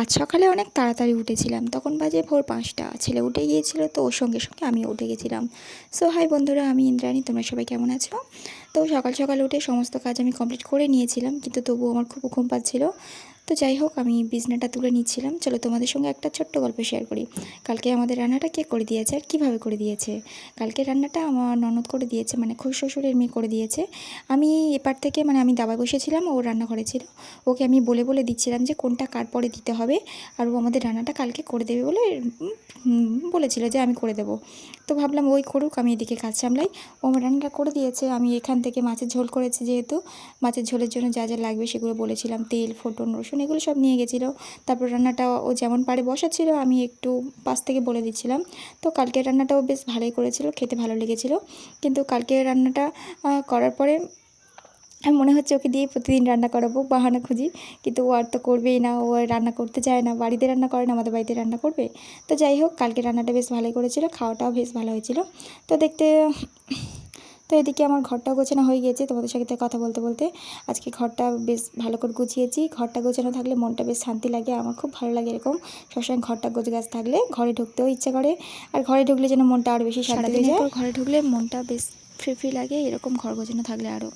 আজ সকালে অনেক তাড়াতাড়ি উঠেছিলাম, তখন বাজে ভোর 5টা। ছেলে উঠে গিয়েছিল, তো ওর সঙ্গে সঙ্গে আমিও উঠে গেছিলাম। সো হাই বন্ধুরা, আমি ইন্দ্রাণী, তোমরা সবাই কেমন আছো? তো সকাল সকাল উঠে সমস্ত কাজ আমি কমপ্লিট করে নিয়েছিলাম, কিন্তু তবুও আমার খুব ঘুম পাচ্ছিল। তো যাই হোক, আমি বিছনাটা তুলে নিচ্ছিলাম। চলো তোমাদের সঙ্গে একটা ছোট্ট গল্প শেয়ার করি। কালকে আমাদের রান্নাটা কে করে দিয়েছে আর কীভাবে করে দিয়েছে। কালকে রান্নাটা আমার ননদ করে দিয়েছে, মানে শ্বশুরের মেয়ে করে দিয়েছে। আমি এপার থেকে, মানে আমি দাবায় বসেছিলাম, ও রান্নাঘরে ছিল। ওকে আমি বলে বলে দিচ্ছিলাম যে কোনটা কার পরে দিতে হবে, আর ও আমাদের রান্নাটা কালকে করে দেবে বলে বলেছিল যে আমি করে দেবো। তো ভাবলাম ওই করুক, আমি এদিকে কাজ সামলাই। ও আমার রান্নাটা করে দিয়েছে। আমি এখান থেকে মাছের ঝোল করেছি, যেহেতু মাছের ঝোলের জন্য যা যা লাগবে সেগুলো বলেছিলাম, তেল, ফোড়ন, রসুন এগুলো সব নিয়ে গেছিলো। তারপর রান্নাটা ও যেমন পারে বসাচ্ছিল, আমি একটু পাশ থেকে বলে দিচ্ছিলাম। তো কালকের রান্নাটাও বেশ ভালোই করেছিল, খেতে ভালো লেগেছিলো। কিন্তু কালকের রান্নাটা করার পরে আমি মনে হচ্ছে ওকে দিয়ে প্রতিদিন রান্না করাবো, বাহানা খুঁজি। কিন্তু ও আর তো করবেই না, ও আর রান্না করতে চায় না, বাড়িতে রান্না করে না, আমাদের বাড়িতে রান্না করবে। তো যাই হোক, কালকে রান্নাটা বেশ ভালোই করেছিল, খাওয়াটাও বেশ ভালো হয়েছিল। তো তো এদিকে আমার ঘরটাও গোছানো হয়ে গিয়েছে। তোমাদের সাথে কথা বলতে বলতে আজকে ঘরটা বেশ ভালো করে গুছিয়েছি। ঘরটা গোছানো থাকলে মনটা বেশ শান্তি লাগে, আমার খুব ভালো লাগে এরকম সবসময় ঘরটা গোছগাছ থাকলে। ঘরে ঢুকতেও ইচ্ছা করে, আর ঘরে ঢুকলে যেন মনটা আরও বেশি শান্তি হয়ে যায়। ঘরে ঢুকলে মনটা বেশ ফ্রি ফ্রি লাগে, এরকম ঘর গোছানো থাকলে আরও।